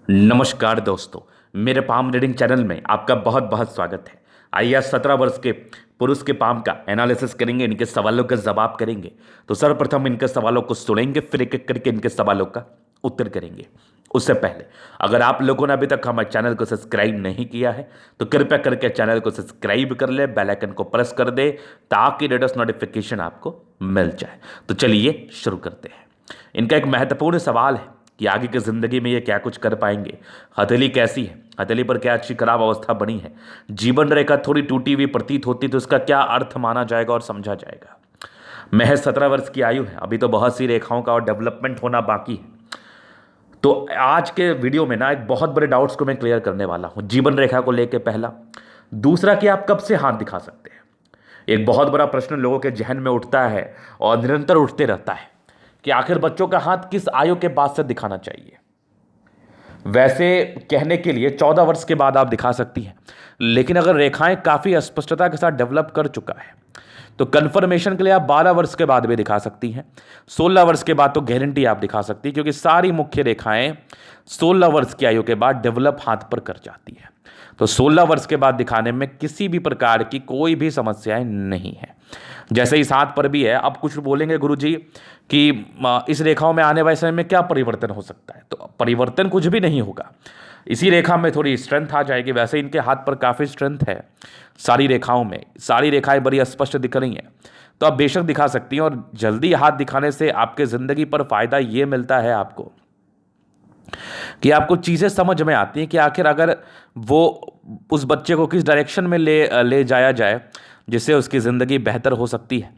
नमस्कार दोस्तों, मेरे पाम रीडिंग चैनल में आपका बहुत बहुत स्वागत है। आइए आज 17 वर्ष के पुरुष के पाम का एनालिसिस करेंगे, इनके सवालों का जवाब करेंगे। तो सर्वप्रथम इनके सवालों को सुनेंगे, फिर एक एक करके इनके सवालों का उत्तर करेंगे। उससे पहले अगर आप लोगों ने अभी तक हमारे चैनल को सब्सक्राइब नहीं किया है तो कृपया करके चैनल को सब्सक्राइब कर ले, बेल आइकन को प्रेस कर दे ताकि लेटेस्ट नोटिफिकेशन आपको मिल जाए। तो चलिए शुरू करते हैं। इनका एक महत्वपूर्ण सवाल है कि आगे की जिंदगी में ये क्या कुछ कर पाएंगे। हथेली कैसी है, हथेली पर क्या अच्छी खराब अवस्था बनी है, जीवन रेखा थोड़ी टूटी हुई प्रतीत होती तो इसका क्या अर्थ माना जाएगा और समझा जाएगा। महज 17 वर्ष की आयु है, अभी तो बहुत सी रेखाओं का और डेवलपमेंट होना बाकी है। तो आज के वीडियो में ना एक बहुत बड़े डाउट्स को मैं क्लियर करने वाला हूं जीवन रेखा को लेकर। पहला, दूसरा कि आप कब से हाथ दिखा सकते हैं। एक बहुत बड़ा प्रश्न लोगों के जहन में उठता है और निरंतर उठते रहता है कि आखिर बच्चों का हाथ किस आयु के बाद से दिखाना चाहिए। वैसे कहने के लिए 14 वर्ष के बाद आप दिखा सकती हैं, लेकिन अगर रेखाएं काफ़ी स्पष्टता के साथ डेवलप कर चुका है तो कंफर्मेशन के लिए आप 12 वर्ष के बाद भी दिखा सकती हैं। 16 वर्ष के बाद तो गारंटी आप दिखा सकती हैं, क्योंकि सारी मुख्य रेखाएं 16 वर्ष की आयु के बाद डेवलप हाथ पर कर जाती है। तो 16 वर्ष के बाद दिखाने में किसी भी प्रकार की कोई भी समस्याएं नहीं है। जैसे इस हाथ पर भी है। अब कुछ बोलेंगे गुरुजी कि इस रेखाओं में आने वाले समय में क्या परिवर्तन हो सकता है। तो परिवर्तन कुछ भी नहीं होगा, इसी रेखा में थोड़ी स्ट्रेंथ आ जाएगी। वैसे इनके हाथ पर काफ़ी स्ट्रेंथ है, सारी रेखाओं में सारी रेखाएं बड़ी स्पष्ट दिख रही हैं, तो आप बेशक दिखा सकती हैं। और जल्दी हाथ दिखाने से आपके ज़िंदगी पर फ़ायदा ये मिलता है आपको कि आपको चीज़ें समझ में आती हैं कि आखिर अगर वो उस बच्चे को किस डायरेक्शन में ले जाया जाए जिससे उसकी ज़िंदगी बेहतर हो सकती है,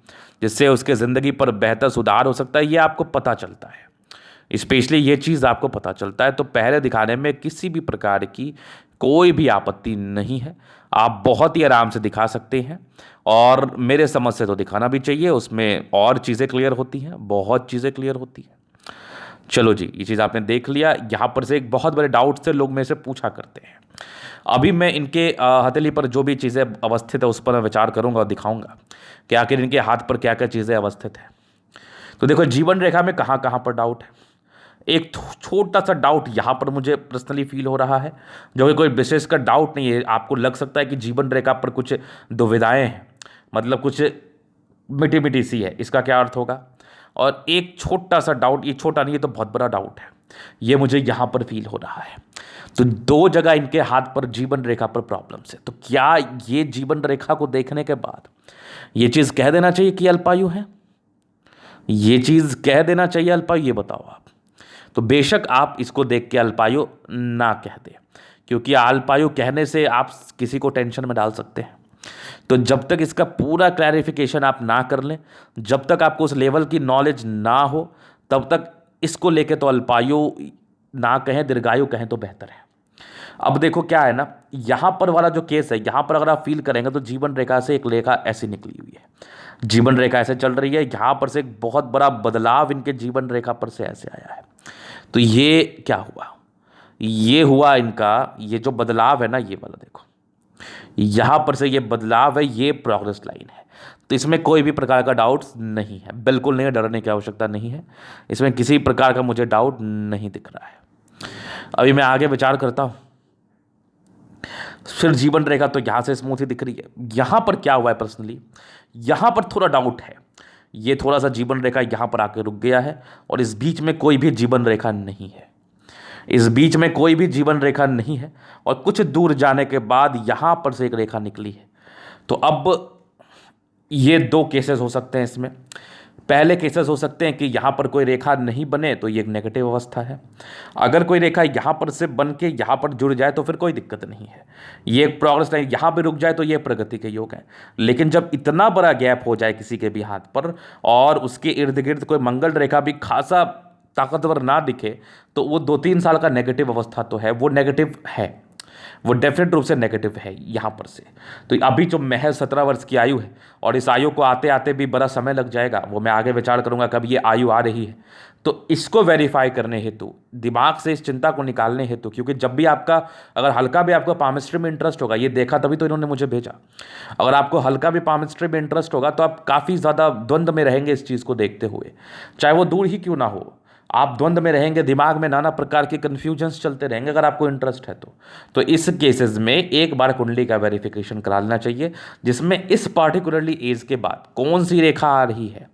जिससे उसके ज़िंदगी पर बेहतर सुधार हो सकता है, ये आपको पता चलता है। स्पेशली ये चीज़ आपको पता चलता है, तो पहले दिखाने में किसी भी प्रकार की कोई भी आपत्ति नहीं है। आप बहुत ही आराम से दिखा सकते हैं और मेरे समझ से तो दिखाना भी चाहिए। उसमें और चीज़ें क्लियर होती हैं, बहुत चीज़ें क्लियर होती हैं। चलो जी, ये चीज़ आपने देख लिया। यहाँ पर से एक बहुत बड़े डाउट से लोग मेरे से पूछा करते हैं। अभी मैं इनके हथेली पर जो भी चीज़ें अवस्थित है उस पर मैं विचार करूंगा और दिखाऊंगा कि आखिर इनके हाथ पर क्या क्या चीज़ें अवस्थित है। तो देखो, जीवन रेखा में कहाँ कहाँ पर डाउट है। एक छोटा सा डाउट यहाँ पर मुझे पर्सनली फील हो रहा है, जो कि कोई विशेष का डाउट नहीं है। आपको लग सकता है कि जीवन रेखा पर कुछ दुविधाएं हैं, मतलब कुछ मिटी मिटी सी है, इसका क्या अर्थ होगा। और एक छोटा सा डाउट, ये छोटा नहीं है तो बहुत बड़ा डाउट है, ये मुझे यहाँ पर फील हो रहा है। तो दो जगह इनके हाथ पर जीवन रेखा पर प्रॉब्लम्स है। तो क्या ये जीवन रेखा को देखने के बाद ये चीज़ कह देना चाहिए कि अल्पायु है, ये चीज़ कह देना चाहिए अल्पायु, ये बताओ आप। तो बेशक आप इसको देख के अल्पायु ना कह दें, क्योंकि अल्पायु कहने से आप किसी को टेंशन में डाल सकते हैं। तो जब तक इसका पूरा क्लैरिफिकेशन आप ना कर लें, जब तक आपको उस लेवल की नॉलेज ना हो, तब तक इसको लेके तो अल्पायु ना कहें, दीर्घायु कहें तो बेहतर है। अब देखो क्या है ना, यहाँ पर वाला जो केस है, यहाँ पर अगर आप फील करेंगे तो जीवन रेखा से एक रेखा ऐसी निकली हुई है, जीवन रेखा ऐसे चल रही है। यहाँ पर से एक बहुत बड़ा बदलाव इनके जीवन रेखा पर से ऐसे आया है। तो ये क्या हुआ, ये हुआ इनका ये जो बदलाव है ना, ये वाला देखो, यहाँ पर से ये बदलाव है, ये प्रोग्रेस लाइन है। तो इसमें कोई भी प्रकार का डाउट नहीं है, बिल्कुल नहीं है, डरने की आवश्यकता नहीं है। इसमें किसी प्रकार का मुझे डाउट नहीं दिख रहा है। अभी मैं आगे विचार करता हूँ। फिर जीवन रेखा तो यहाँ से स्मूथ ही दिख रही है। यहाँ पर क्या हुआ है पर्सनली, यहाँ पर थोड़ा डाउट है। ये थोड़ा सा जीवन रेखा यहाँ पर आके रुक गया है और इस बीच में कोई भी जीवन रेखा नहीं है, इस बीच में कोई भी जीवन रेखा नहीं है। और कुछ दूर जाने के बाद यहाँ पर से एक रेखा निकली है। तो अब ये दो केसेस हो सकते हैं इसमें। पहले केसेस हो सकते हैं कि यहाँ पर कोई रेखा नहीं बने तो ये एक नेगेटिव अवस्था है। अगर कोई रेखा यहाँ पर से बन के यहाँ पर जुड़ जाए तो फिर कोई दिक्कत नहीं है, ये एक प्रोग्रेस लाइन। यहाँ भी रुक जाए तो ये प्रगति के योग है। लेकिन जब इतना बड़ा गैप हो जाए किसी के भी हाथ पर और उसके इर्द गिर्द कोई मंगल रेखा भी खासा ताकतवर ना दिखे, तो वो 2-3 साल का नेगेटिव अवस्था तो है, वो नेगेटिव है, वो डेफिनेट रूप से नेगेटिव है यहाँ पर से। तो अभी जो महज 17 वर्ष की आयु है और इस आयु को आते आते भी बड़ा समय लग जाएगा, वो मैं आगे विचार करूँगा कब ये आयु आ रही है। तो इसको वेरीफाई करने हेतु, दिमाग से इस चिंता को निकालने हेतु, क्योंकि जब भी आपका अगर हल्का भी आपको पामिस्ट्री में इंटरेस्ट होगा, ये देखा तभी तो इन्होंने मुझे भेजा, अगर आपको हल्का भी पामिस्ट्री में इंटरेस्ट होगा तो आप काफ़ी ज़्यादा द्वंद्व में रहेंगे इस चीज़ को देखते हुए, चाहे वो दूर ही क्यों ना हो। आप द्वंद्व में रहेंगे, दिमाग में नाना प्रकार के कन्फ्यूजन्स चलते रहेंगे अगर आपको इंटरेस्ट है तो इस केसेस में एक बार कुंडली का वेरिफिकेशन करा लेना चाहिए, जिसमें इस पार्टिकुलरली एज के बाद कौन सी रेखा आ रही है,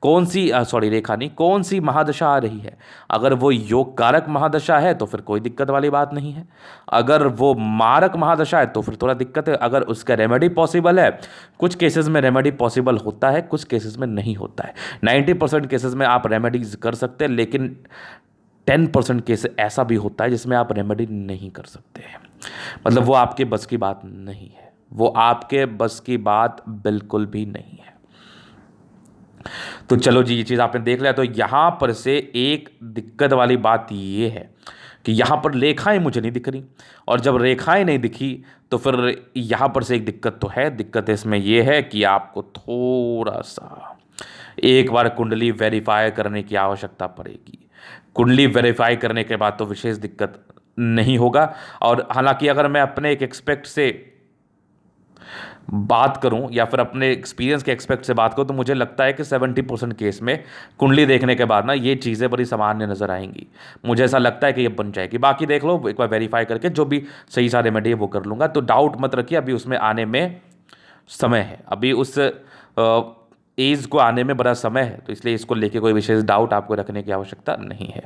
कौन सी रेखा नहीं, कौन सी महादशा आ रही है। अगर वो योग कारक महादशा है तो फिर कोई दिक्कत वाली बात नहीं है, अगर वो मारक महादशा है तो फिर थोड़ा दिक्कत है। अगर उसका रेमेडी पॉसिबल है, कुछ केसेस में रेमेडी पॉसिबल होता है, कुछ केसेस में नहीं होता है। 90% केसेस में आप रेमेडीज कर सकते हैं, लेकिन 10% केस ऐसा भी होता है जिसमें आप रेमेडी नहीं कर सकते हैं। मतलब वो आपके बस की बात नहीं है, वो आपके बस की बात बिल्कुल भी नहीं है। तो चलो जी, ये चीज़ आपने देख लिया। तो यहाँ पर से एक दिक्कत वाली बात ये है कि यहाँ पर रेखाएं मुझे नहीं दिख रही, और जब रेखाएं नहीं दिखी तो फिर यहाँ पर से एक दिक्कत तो है। दिक्कत इसमें ये है कि आपको थोड़ा सा एक बार कुंडली वेरीफाई करने की आवश्यकता पड़ेगी। कुंडली वेरीफाई करने के बाद तो विशेष दिक्कत नहीं होगा। और हालांकि अगर मैं अपने एक एक्सपेक्ट से बात करूं या फिर अपने एक्सपीरियंस के एक्सपेक्ट से बात करूं तो मुझे लगता है कि 70% केस में कुंडली देखने के बाद ना ये चीज़ें बड़ी सामान्य नज़र आएंगी। मुझे ऐसा लगता है कि ये बन जाएगी। बाकी देख लो, एक बार वेरीफाई करके जो भी सही सा रेमेडी है वो कर लूँगा। तो डाउट मत रखिए, अभी उसमें आने में समय है, अभी उस एज को आने में बड़ा समय है, तो इसलिए इसको लेके कोई विशेष डाउट आपको रखने की आवश्यकता नहीं है।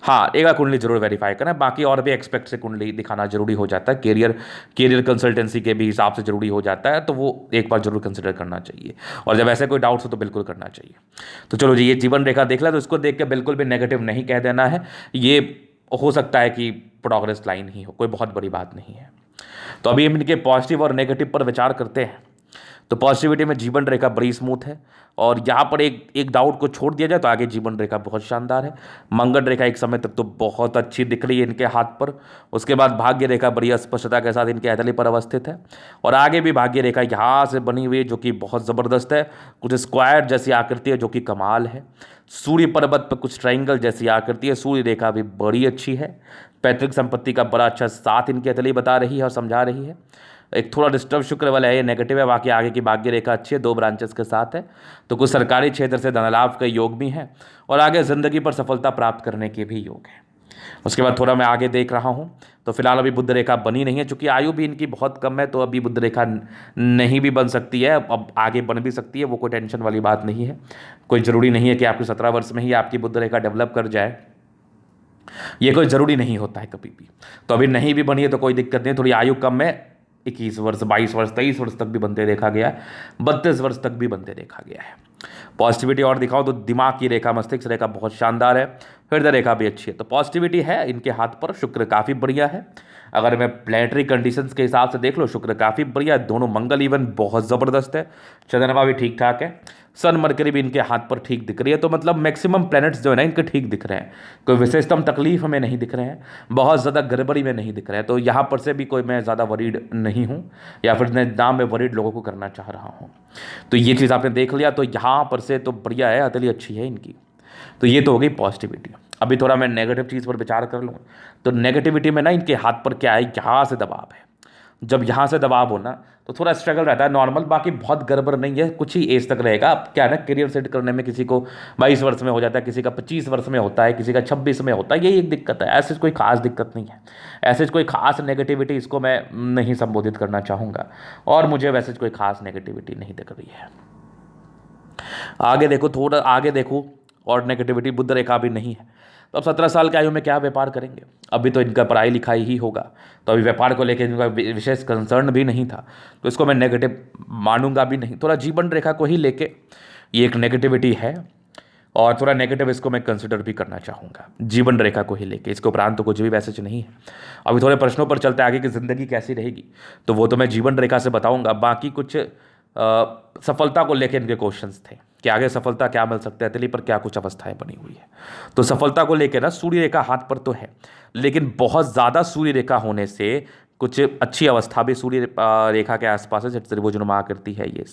हाँ, एक बार कुंडली जरूर वेरीफाई करना। बाकी और भी एक्सपेक्ट से कुंडली दिखाना जरूरी हो जाता है, कैरियर कंसल्टेंसी के भी हिसाब से जरूरी हो जाता है, तो वो एक बार जरूर कंसिडर करना चाहिए। और जब ऐसे कोई डाउट्स हो तो बिल्कुल करना चाहिए। तो चलो जी, ये जीवन रेखा देख लिया, तो इसको देख के बिल्कुल भी नेगेटिव नहीं कह देना है। ये हो सकता है कि प्रोग्रेस लाइन ही हो, कोई बहुत बड़ी बात नहीं है। तो अभी हम इनके पॉजिटिव और नेगेटिव पर विचार करते हैं। तो पॉजिटिविटी में जीवन रेखा बड़ी स्मूथ है, और यहाँ पर एक डाउट को छोड़ दिया जाए तो आगे जीवन रेखा बहुत शानदार है। मंगल रेखा एक समय तक तो बहुत अच्छी दिख रही है इनके हाथ पर। उसके बाद भाग्य रेखा बड़ी स्पष्टता के साथ इनके हथेली पर अवस्थित है, और आगे भी भाग्य रेखा यहाँ से बनी हुई है जो कि बहुत ज़बरदस्त है। कुछ स्क्वायर जैसी आकृति है जो कि कमाल है। सूर्य पर्वत पर कुछ ट्राइंगल जैसी आकृति है। सूर्य रेखा भी बड़ी अच्छी है। पैतृक संपत्ति का बड़ा अच्छा साथ इनकी हथेली बता रही है और समझा रही है। एक थोड़ा डिस्टर्ब शुक्र वाला है, ये नेगेटिव है। बाकी आगे की भाग्य रेखा अच्छी है, 2 ब्रांचेस के साथ है। तो कुछ सरकारी क्षेत्र से धनलाभ के योग भी हैं, और आगे ज़िंदगी पर सफलता प्राप्त करने के भी योग हैं। उसके बाद थोड़ा मैं आगे देख रहा हूँ, तो फिलहाल अभी बुध रेखा बनी नहीं है, चूंकि आयु भी इनकी बहुत कम है, तो अभी बुध रेखा नहीं भी बन सकती है, अब आगे बन भी सकती है। वो कोई टेंशन वाली बात नहीं है। कोई ज़रूरी नहीं है कि आपके 17 वर्ष में ही आपकी बुध रेखा डेवलप कर जाए, ये कोई ज़रूरी नहीं होता है कभी भी। तो अभी नहीं भी बनी है तो कोई दिक्कत नहीं, थोड़ी आयु कम है। 21 वर्ष, 22 वर्ष, 23 वर्ष तक भी बनते देखा गया है, 32 वर्ष तक भी बनते देखा गया है। पॉजिटिविटी और दिखाओ तो दिमाग की रेखा, मस्तिष्क रेखा बहुत शानदार है। हृदय रेखा भी अच्छी है, तो पॉजिटिविटी है इनके हाथ पर। शुक्र काफ़ी बढ़िया है। अगर मैं प्लेनेटरी कंडीशंस के हिसाब से देख लो, शुक्र काफ़ी बढ़िया है। दोनों मंगल इवन बहुत ज़बरदस्त है। चंद्रमा भी ठीक ठाक है। सन मरकरी भी इनके हाथ पर ठीक दिख रही है। तो मतलब मैक्सिमम प्लैनेट्स जो है ना इनके ठीक दिख रहे हैं। कोई विशेषतम तकलीफ में नहीं दिख रहे हैं, बहुत ज़्यादा गड़बड़ी में नहीं दिख रहे हैं। तो यहाँ पर से भी कोई मैं ज़्यादा वरीड नहीं हूँ, या फिर ना मैं वरीड लोगों को करना चाह रहा हूँ। तो ये चीज़ आपने देख लिया, तो यहाँ पर से तो बढ़िया है, हथेली अच्छी है इनकी। तो ये तो हो गई पॉजिटिविटी। अभी थोड़ा मैं नेगेटिव चीज़ पर विचार कर लूँ, तो नेगेटिविटी में ना इनके हाथ पर क्या है, यहाँ से दबाव है। जब यहाँ से दबाव हो ना तो थोड़ा स्ट्रगल रहता है नॉर्मल, बाकी बहुत गड़बड़ नहीं है। कुछ ही एज तक रहेगा। अब क्या है ना, करियर सेट करने में किसी को 22 वर्ष में हो जाता है, किसी का 25 वर्ष में होता है, किसी का 26 में होता है। यही एक दिक्कत है, ऐसे कोई खास दिक्कत नहीं है। ऐसे कोई खास नेगेटिविटी इसको मैं नहीं संबोधित करना चाहूँगा, और मुझे वैसे कोई खास नेगेटिविटी नहीं दिख रही है। आगे देखो, थोड़ा आगे देखो, और नेगेटिविटी बुध रेखा भी नहीं है। तो अब 17 साल की आयु में क्या व्यापार करेंगे? अभी तो इनका पढ़ाई लिखाई ही होगा, तो अभी व्यापार को लेकर इनका विशेष कंसर्न भी नहीं था, तो इसको मैं नेगेटिव मानूंगा भी नहीं। थोड़ा जीवन रेखा को ही लेके ये एक नेगेटिविटी है, और थोड़ा नेगेटिव इसको मैं कंसिडर भी करना चाहूँगा जीवन रेखा को ही लेके। इसके उपरांत तो कुछ भी मैसेज नहीं है। अभी थोड़े प्रश्नों पर चलते आगे की ज़िंदगी कैसी रहेगी, तो वो तो मैं जीवन रेखा से बताऊँगा। बाकी कुछ सफलता को लेकर इनके क्वेश्चंस थे कि आगे सफलता क्या मिल सकता है, तिली पर क्या कुछ अवस्थाएं बनी हुई है। तो सफलता को लेकर ना सूर्य रेखा हाथ पर तो है, लेकिन बहुत ज़्यादा सूर्य रेखा होने से कुछ अच्छी अवस्था भी सूर्य रेखा के आसपास है। त्रिभुजनुमा आकृति है, ये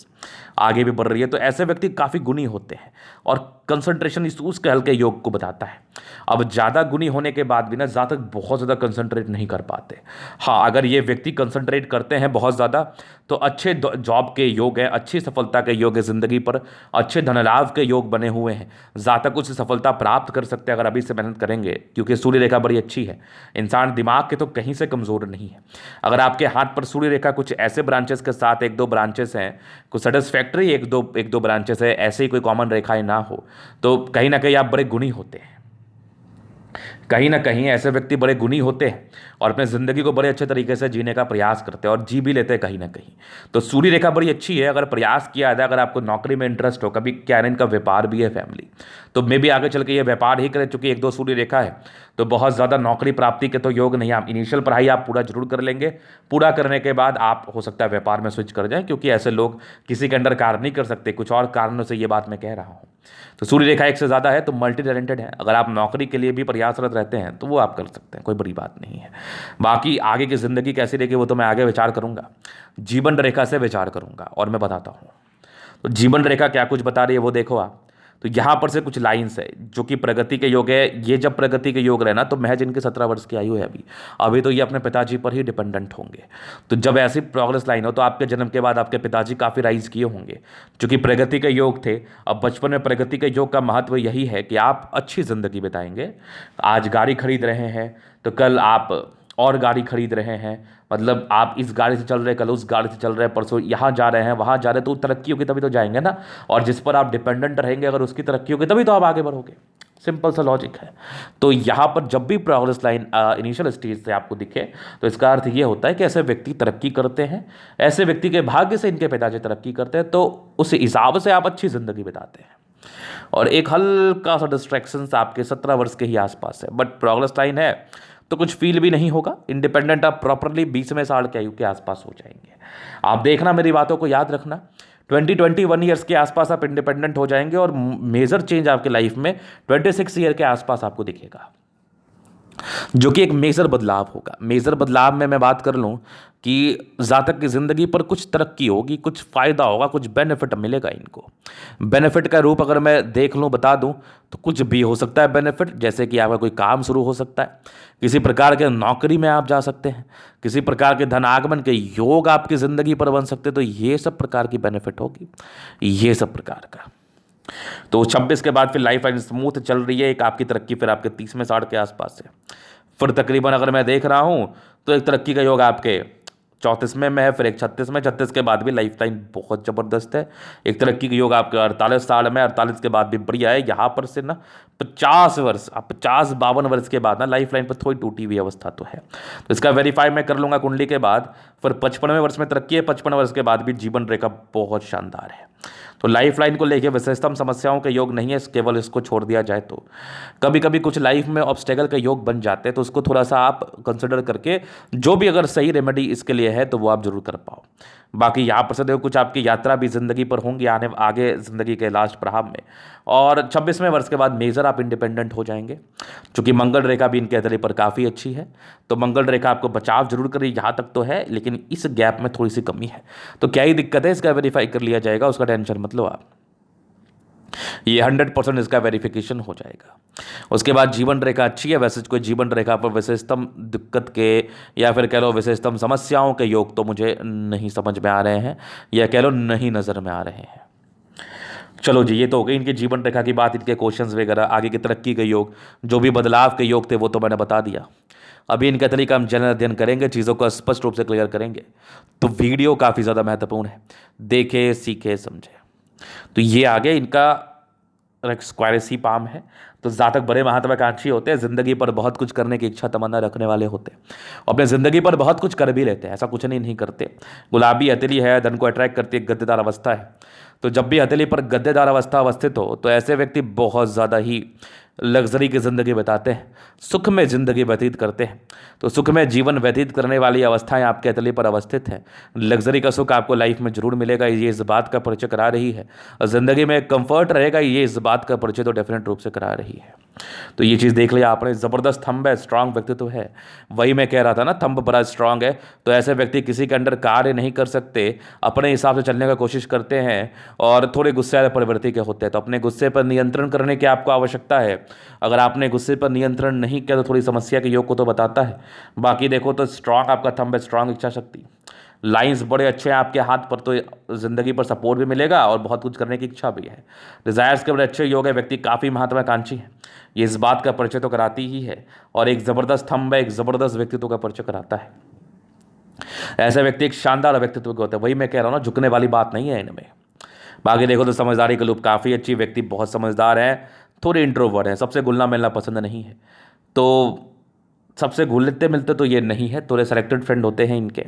आगे भी बढ़ रही है। तो ऐसे व्यक्ति काफ़ी गुणी होते हैं, और कंसंट्रेशन इश्यूज के हल्के योग को बताता है। अब ज़्यादा गुणी होने के बाद भी ना जातक बहुत ज़्यादा कंसंट्रेट नहीं कर पाते। हाँ, अगर ये व्यक्ति कंसंट्रेट करते हैं बहुत ज़्यादा तो अच्छे जॉब के योग है, अच्छी सफलता के योग है, ज़िंदगी पर अच्छे धनलाभ के योग बने हुए हैं। जातक उससे सफलता प्राप्त कर सकते हैं अगर अभी से मेहनत करेंगे, क्योंकि सूर्य रेखा बड़ी अच्छी है। इंसान दिमाग के तो कहीं से कमज़ोर नहीं है। अगर आपके हाथ पर सूर्य रेखा कुछ ऐसे ब्रांचेस के साथ एक दो ब्रांचेस हैं, कुछ सेटिस्फैक्ट्री एक दो ब्रांचेस है, ऐसे ही कोई कॉमन रेखाएं ना हो, तो कहीं ना कहीं आप बड़े गुणी होते हैं। कहीं ना कहीं ऐसे व्यक्ति बड़े गुणी होते हैं और अपने ज़िंदगी को बड़े अच्छे तरीके से जीने का प्रयास करते हैं और जी भी लेते हैं कहीं ना कहीं। तो सूर्य रेखा बड़ी अच्छी है अगर प्रयास किया जाए। अगर आपको नौकरी में इंटरेस्ट हो, कभी क्या है ना, इनका व्यापार भी है फैमिली, तो मे भी आगे चल के ये व्यापार ही करें। चूंकि एक दो सूर्य रेखा है तो बहुत ज़्यादा नौकरी प्राप्ति के तो योग नहीं। आप इनिशियल पढ़ाई आप पूरा जरूर कर लेंगे, पूरा करने के बाद आप हो सकता है व्यापार में स्विच कर जाएं, क्योंकि ऐसे लोग किसी के अंडर कार्य नहीं कर सकते। कुछ और कारणों से ये बात मैं कह रहा हूँ। तो सूर्य रेखा एक से ज़्यादा है तो मल्टी टैलेंटेड है। अगर आप नौकरी के लिए भी प्रयासरत रहते हैं तो वो आप कर सकते हैं, कोई बड़ी बात नहीं है। बाकी आगे की ज़िंदगी कैसी रहेगी वो तो मैं आगे विचार करूंगा, जीवन रेखा से विचार करूंगा और मैं बताता हूँ। तो जीवन रेखा क्या कुछ बता रही है वो देखो आप। तो यहाँ पर से कुछ लाइंस है जो कि प्रगति के योग है। ये जब प्रगति के योग रहे ना तो महज इनके 17 वर्ष की आयु है अभी। अभी तो ये अपने पिताजी पर ही डिपेंडेंट होंगे। तो जब ऐसी प्रोग्रेस लाइन हो तो आपके जन्म के बाद आपके पिताजी काफ़ी राइज किए होंगे, जो कि प्रगति के योग थे। अब बचपन में प्रगति के योग का महत्व यही है कि आप अच्छी ज़िंदगी बिताएंगे। आज गाड़ी खरीद रहे हैं तो कल आप और गाड़ी खरीद रहे हैं, मतलब आप इस गाड़ी से चल रहे, कल उस गाड़ी से चल रहे, परसों यहाँ जा रहे हैं वहाँ जा रहे हैं, तो तरक्की होगी तभी तो जाएंगे ना। और जिस पर आप डिपेंडेंट रहेंगे अगर उसकी तरक्की होगी तभी तो आप आगे बढ़ोगे। सिंपल सा लॉजिक है। तो यहाँ पर जब भी प्रोग्रेस लाइन इनिशियल स्टेज से आपको दिखे तो इसका अर्थ ये होता है कि ऐसे व्यक्ति तरक्की करते हैं, ऐसे व्यक्ति के भाग्य से इनके पिताजी तरक्की करते हैं, तो उस हिसाब से आप अच्छी ज़िंदगी बिताते हैं। और एक हल्का सा डिस्ट्रैक्शन आपके 17 वर्ष के ही आसपास है, बट प्रोग्रेस लाइन है तो कुछ फील भी नहीं होगा। इंडिपेंडेंट आप प्रॉपरली 20वें साल के आयु के आसपास हो जाएंगे। आप देखना, मेरी बातों को याद रखना, 20-21 ईयर्स के आसपास आप इंडिपेंडेंट हो जाएंगे और मेजर चेंज आपके लाइफ में 26 ईयर के आसपास आपको दिखेगा, जो कि एक मेजर बदलाव होगा। मेजर बदलाव में मैं बात कर लूँ कि जातक की ज़िंदगी पर कुछ तरक्की होगी, कुछ फ़ायदा होगा, कुछ बेनिफिट मिलेगा इनको। बेनिफिट का रूप अगर मैं देख लूँ, बता दूँ, तो कुछ भी हो सकता है बेनिफिट, जैसे कि आपका कोई काम शुरू हो सकता है, किसी प्रकार के नौकरी में आप जा सकते हैं, किसी प्रकार के धन आगमन के योग आपकी ज़िंदगी पर बन सकते हैं। तो ये सब प्रकार की बेनिफिट होगी, ये सब प्रकार का। तो 26 के बाद फिर लाइफ लाइन स्मूथ चल रही है। एक आपकी तरक्की फिर आपके 30वें साल के आसपास है। फिर तकरीबन अगर मैं देख रहा हूँ तो एक तरक्की का योग आपके 34वें में है, फिर एक 36 में, 36 के बाद भी लाइफ लाइन बहुत ज़बरदस्त है। एक तरक्की का योग आपके 48 साल में, 48 के बाद भी बढ़िया है। यहाँ पर से ना 50 वर्ष, 50-52 वर्ष के बाद ना लाइफ लाइन पर थोड़ी टूटी हुई अवस्था तो है। तो इसका वेरीफाई मैं कर लूँगा कुंडली के बाद। फिर 55वें वर्ष में तरक्की है, 55 वर्ष के बाद भी जीवन रेखा बहुत शानदार है। तो लाइफ लाइन को लेकर विशेषतम समस्याओं के योग नहीं है, केवल इसको छोड़ दिया जाए तो कभी कभी कुछ लाइफ में ऑब्स्टेकल के योग बन जाते हैं, तो उसको थोड़ा सा आप कंसिडर करके जो भी अगर सही रेमेडी इसके लिए है तो वो आप जरूर कर पाओ। बाकी यहाँ पर से देखो कुछ आपकी यात्रा भी ज़िंदगी पर होंगी आगे ज़िंदगी के लास्ट पड़ाव में। और 26वें वर्ष के बाद मेजर आप इंडिपेंडेंट हो जाएंगे, क्योंकि मंगल रेखा भी इनके हथेली पर काफ़ी अच्छी है। तो मंगल रेखा आपको बचाव जरूर करेगी, यहाँ तक तो है, लेकिन इस गैप में थोड़ी सी कमी है। तो क्या ही दिक्कत है, इसका वेरीफाई कर लिया जाएगा, उसका टेंशन मत लो आप। ये 100% इसका वेरिफिकेशन हो जाएगा। उसके बाद जीवन रेखा अच्छी है। वैसे कोई जीवन रेखा पर विशेषतम दिक्कत के या फिर कह लो विशेषतम समस्याओं के योग तो मुझे नहीं समझ में आ रहे हैं, या कह लो नहीं नज़र में आ रहे हैं। चलो जी, ये तो हो गई इनके जीवन रेखा की बात, इनके क्वेश्चंस वगैरह, आगे की तरक्की के योग, जो भी बदलाव के योग थे वो तो मैंने बता दिया। अभी इनका तरीका हम जनरल अध्ययन करेंगे, चीज़ों को स्पष्ट रूप से क्लियर करेंगे। तो वीडियो काफ़ी ज़्यादा महत्वपूर्ण है, देखे सीखे समझे। तो ये आगे इनका स्क्वायरेसी पाम है। तो जातक बड़े महत्वाकांक्षी होते हैं, ज़िंदगी पर बहुत कुछ करने की इच्छा तमन्ना रखने वाले होते हैं, और अपने ज़िंदगी पर बहुत कुछ कर भी लेते हैं, ऐसा कुछ नहीं करते। गुलाबी हथेली है, धन को अट्रैक्ट करती है, गद्देदार अवस्था है। तो जब भी हथेली पर गद्देदार अवस्था अवस्थित हो तो ऐसे व्यक्ति बहुत ज़्यादा ही लग्जरी की ज़िंदगी बिताते हैं, सुख में ज़िंदगी व्यतीत करते हैं। तो सुख में जीवन व्यतीत करने वाली अवस्थाएं आपके हथेली पर अवस्थित हैं। लग्जरी का सुख आपको लाइफ में जरूर मिलेगा, ये इस बात का परिचय करा रही है। और ज़िंदगी में कंफर्ट रहेगा, ये इस बात का परिचय तो डेफिनेट रूप से करा रही है। तो ये चीज़ देख लिया आपने, ज़बरदस्त थंब है, स्ट्रांग व्यक्तित्व है। वही मैं कह रहा था ना, थंब बड़ा स्ट्रांग है, तो ऐसे व्यक्ति किसी के अंडर कार्य नहीं कर सकते, अपने हिसाब से चलने का कोशिश करते हैं और थोड़े गुस्से वाले प्रवृत्ति के होते हैं। तो अपने गुस्से पर नियंत्रण करने की आपको आवश्यकता है। अगर आपने गुस्से पर नियंत्रण नहीं किया तो थोड़ी समस्या के योग को तो बताता है। बाकी देखो तो स्ट्रांग आपका थंब है, स्ट्रांग इच्छा शक्ति, लाइंस बड़े अच्छे हैं आपके हाथ पर, तो ज़िंदगी पर सपोर्ट भी मिलेगा और बहुत कुछ करने की इच्छा भी है। डिज़ायर्स के बड़े अच्छे योग है, व्यक्ति काफ़ी महत्वाकांक्षी है, ये इस बात का परिचय तो कराती ही है। और एक ज़बरदस्त थंब है, एक ज़बरदस्त व्यक्तित्व का परिचय कराता है। ऐसे व्यक्ति एक शानदार व्यक्तित्व के होते हैं। वही मैं कह रहा हूँ ना, झुकने वाली बात नहीं है इनमें। बाकी देखो तो समझदारी के लूप काफ़ी अच्छी, व्यक्ति बहुत समझदार हैं, थोड़े इंट्रोवर्ट हैं, सबसे घुलना मिलना पसंद नहीं है। तो सबसे घुलते मिलते तो ये नहीं है, थोड़े सेलेक्टेड फ्रेंड होते हैं इनके।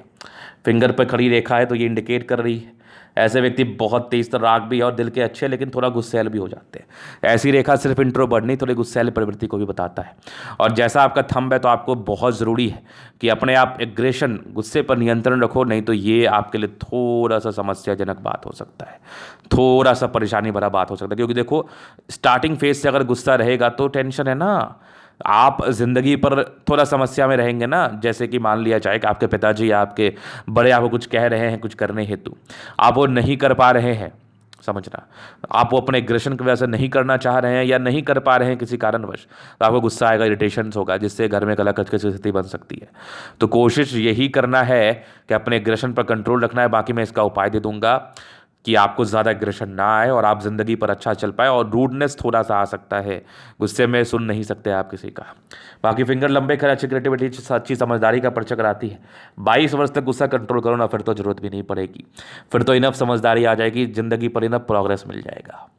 फिंगर पर खड़ी रेखा है तो ये इंडिकेट कर रही है ऐसे व्यक्ति बहुत तेज तर्राक भी है और दिल के अच्छे, लेकिन थोड़ा गुस्सैल भी हो जाते हैं। ऐसी रेखा सिर्फ इंट्रोवर्ट नहीं, थोड़ी गुस्सैल प्रवृत्ति को भी बताता है। और जैसा आपका थंब है, तो आपको बहुत ज़रूरी है कि अपने आप एग्रेशन, गुस्से पर नियंत्रण रखो, नहीं तो ये आपके लिए थोड़ा सा समस्याजनक बात हो सकता है, थोड़ा सा परेशानी भरा बात हो सकता है। क्योंकि देखो, स्टार्टिंग फेज से अगर गुस्सा रहेगा तो टेंशन है ना, आप जिंदगी पर थोड़ा समस्या में रहेंगे ना। जैसे कि मान लिया जाए कि आपके पिताजी या आपके बड़े आपको कुछ कह रहे हैं कुछ करने हेतु, आप वो नहीं कर पा रहे हैं, समझना, आप वो अपने एग्रेशन की वजह से नहीं करना चाह रहे हैं या नहीं कर पा रहे हैं किसी कारणवश, तो आपको गुस्सा आएगा, इरिटेशन होगा, जिससे घर में कलह की स्थिति बन सकती है। तो कोशिश यही करना है कि अपने एग्रेशन पर कंट्रोल रखना है। बाकी मैं इसका उपाय दे दूंगा कि आपको ज़्यादा एग्रेशन ना आए और आप ज़िंदगी पर अच्छा चल पाए। और रूडनेस थोड़ा सा आ सकता है, गुस्से में सुन नहीं सकते आप किसी का। बाकी फिंगर लंबे खड़े, अच्छी क्रिएटिविटी, अच्छी समझदारी का परिचय कराती है। 22 वर्ष तक गुस्सा कंट्रोल करो ना, फिर तो ज़रूरत भी नहीं पड़ेगी, फिर तो इनफ समझदारी आ जाएगी, ज़िंदगी पर इनफ प्रोग्रेस मिल जाएगा।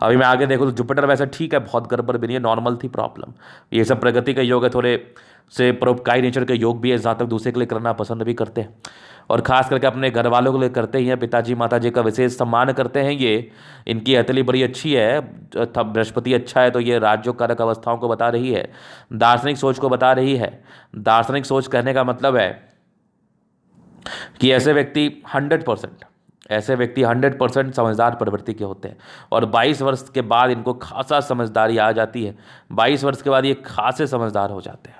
अभी मैं आगे देखो तो जुपिटर वैसे ठीक है, बहुत गड़बड़ भी नहीं है, नॉर्मल थी प्रॉब्लम। ये सब प्रगति का योग है, थोड़े से परोपकारी नेचर के योग भी है, ज़्यादा दूसरे के लिए करना पसंद भी करते हैं और खास करके अपने घर वालों के लिए करते ही हैं। पिताजी माताजी का विशेष सम्मान करते हैं ये, इनकी हथेली बड़ी अच्छी है, बृहस्पति अच्छा है, तो ये राजयोग कारक अवस्थाओं को बता रही है, दार्शनिक सोच को बता रही है। दार्शनिक सोच कहने का मतलब है कि ऐसे व्यक्ति 100% समझदार प्रवृत्ति के होते हैं और 22 वर्ष के बाद इनको खासा समझदारी आ जाती है। 22 वर्ष के बाद ये खासे समझदार हो जाते हैं।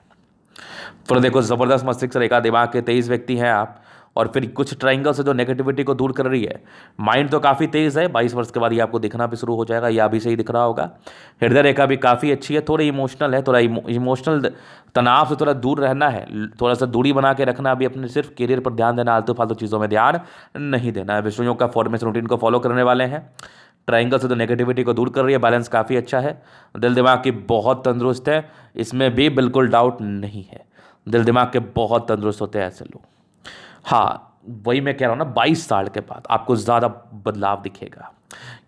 फिर देखो, ज़बरदस्त मस्तिष्क रेखा, दिमाग के तेज व्यक्ति हैं आप। और फिर कुछ ट्राइंगल से जो नेगेटिविटी को दूर कर रही है। माइंड तो काफ़ी तेज़ है, 22 वर्ष के बाद ये आपको दिखना भी शुरू हो जाएगा, या अभी से ही दिख रहा होगा। हृदय रेखा भी काफ़ी अच्छी है, थोड़ी इमोशनल है, थोड़ा इमोशनल तनाव से थोड़ा दूर रहना है, थोड़ा सा दूरी बना के रखना, अभी अपने सिर्फ करियर पर ध्यान देना, आलतू फालतू चीज़ों में ध्यान नहीं देना है। विष्णु योग का फॉर्मेशन रूटीन को फॉलो करने वाले हैं। ट्राइंगल से तो नेगेटिविटी को दूर कर रही है, बैलेंस काफ़ी अच्छा है, दिल दिमाग की बहुत तंदुरुस्त है, इसमें भी बिल्कुल डाउट नहीं है। दिल दिमाग के बहुत तंदुरुस्त होते हैं ऐसे लोग। हाँ, वही मैं कह रहा हूँ ना, 22 साल के बाद आपको ज़्यादा बदलाव दिखेगा।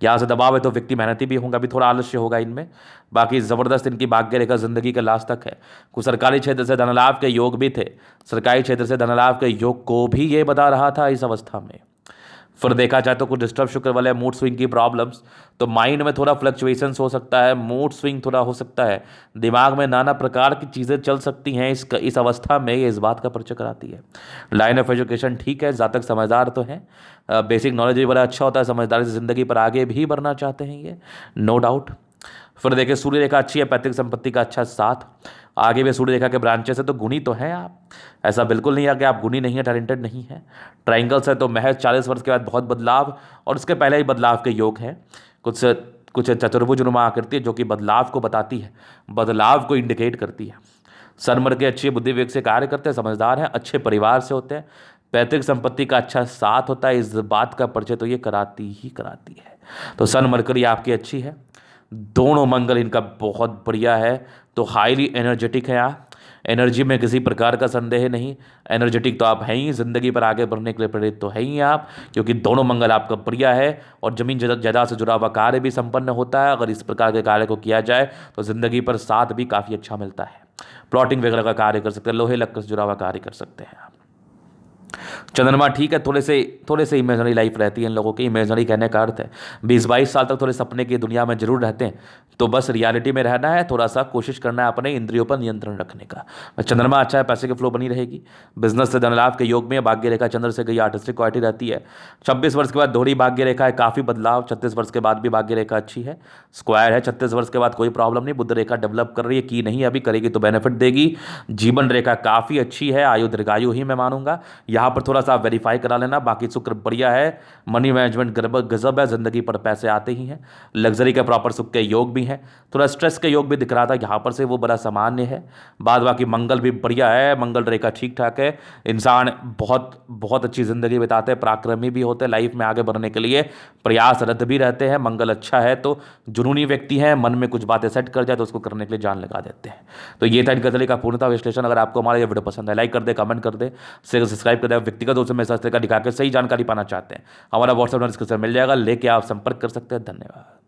यहाँ से दबाव है तो व्यक्ति मेहनती भी होगा, अभी थोड़ा आलस्य होगा इनमें। बाकी ज़बरदस्त इनकी भाग्य रेखा ज़िंदगी के लास्ट तक है। कुछ सरकारी क्षेत्र से धनलाभ के योग भी थे, सरकारी क्षेत्र से धनलाभ के योग को भी ये बता रहा था इस अवस्था में। फिर देखा जाए तो कुछ डिस्टर्ब शुक्र वाले मूड स्विंग की प्रॉब्लम्स, तो माइंड में थोड़ा फ्लक्चुएशंस हो सकता है, मूड स्विंग थोड़ा हो सकता है, दिमाग में नाना प्रकार की चीज़ें चल सकती हैं। इस अवस्था में ये इस बात का परिचय कराती है। लाइन ऑफ एजुकेशन ठीक है, जातक समझदार तो हैं, बेसिक नॉलेज भी बड़ा अच्छा होता है, समझदारी से ज़िंदगी पर आगे भी बढ़ना चाहते हैं ये, नो डाउट। फिर देखिए, सूर्य रेखा अच्छी है, पैतृक संपत्ति का अच्छा साथ, आगे भी सूर्य रेखा के ब्रांचेस है, तो गुणी तो हैं आप, ऐसा बिल्कुल नहीं है कि आप गुणी नहीं है, टैलेंटेड नहीं है। ट्राइंगल्स है तो महज 40 वर्ष के बाद बहुत बदलाव, और उसके पहले ही बदलाव के योग हैं। कुछ चतुर्भुज नुमा आकृति जो कि बदलाव को बताती है, बदलाव को इंडिकेट करती है। सनमर के अच्छी बुद्धि विवेक से कार्य करते हैं, समझदार हैं, अच्छे परिवार से होते हैं, पैतृक संपत्ति का अच्छा साथ होता है, इस बात का परिचय तो ये कराती है। तो सन मरकरी आपकी अच्छी है, दोनों मंगल इनका बहुत बढ़िया है, तो हाईली एनर्जेटिक है आप, एनर्जी में किसी प्रकार का संदेह नहीं, एनर्जेटिक तो आप हैं ही, ज़िंदगी पर आगे बढ़ने के लिए प्रेरित तो है ही आप, क्योंकि दोनों मंगल आपका बढ़िया है। और ज़मीन जायदाद से जुड़ा हुआ कार्य भी संपन्न होता है, अगर इस प्रकार के कार्य को किया जाए तो ज़िंदगी पर साथ भी काफ़ी अच्छा मिलता है। प्लॉटिंग वगैरह का कार्य कर सकते हैं, लोहे लक्कड़ से जुड़ा हुआ कार्य कर सकते हैं आप। चंद्रमा ठीक है, थोड़े से इमेजनरी लाइफ रहती है इन लोगों की। इमेजनरी कहने का अर्थ है 20-22 साल तक थोड़े सपने की दुनिया में जरूर रहते हैं, तो बस रियलिटी में रहना है, थोड़ा सा कोशिश करना है अपने इंद्रियों पर नियंत्रण रखने का। चंद्रमा अच्छा है, पैसे की फ्लो बनी रहेगी, बिजनेस से धन लाभ के योग में। भाग्य रेखा चंद्र से गई आर्टिस्टिक क्वालिटी रहती है। 26 वर्ष के बाद दोहरी भाग्य रेखा है, काफ़ी बदलाव। 36 वर्ष के बाद भी भाग्य रेखा अच्छी है, स्क्वायर है। 36 वर्ष के बाद कोई प्रॉब्लम नहीं, बुध रेखा डेवलप कर रही है, की नहीं अभी, करेगी तो बेनिफिट देगी। जीवन रेखा काफ़ी अच्छी है, आयु दीर्घायु ही मैं मानूंगा। यहाँ पर थोड़ा सा आप वेरीफाई करा लेना। बाकी शुक्र बढ़िया है, मनी मैनेजमेंट गजब है, जिंदगी पर पैसे आते ही हैं। लग्जरी के प्रॉपर सुख के योग भी हैं, थोड़ा स्ट्रेस के योग भी दिख रहा था यहाँ पर से, वो बड़ा सामान्य है। बाद बाकी मंगल भी बढ़िया है, मंगल रेखा ठीक ठाक है। इंसान बहुत बहुत अच्छी ज़िंदगी बिताते हैं, पराक्रमी भी होते हैं, लाइफ में आगे बढ़ने के लिए प्रयासरत भी रहते हैं। मंगल अच्छा है तो जुनूनी व्यक्ति हैं, मन में कुछ बातें सेट कर जाए तो उसको करने के लिए जान लगा देते हैं। तो ये था इनका तरीके का पूर्णता विश्लेषण। अगर आपको हमारा ये वीडियो पसंद है, लाइक कर दे, कमेंट कर दे, शेयर सब्सक्राइब कर दे। व्यक्तिगत रूप से मेरे साथ दिखा के सही जानकारी पाना चाहते हैं, हमारा व्हाट्सएप डिस्क्रिप्शन मिल जाएगा, लेके आप संपर्क कर सकते हैं। धन्यवाद।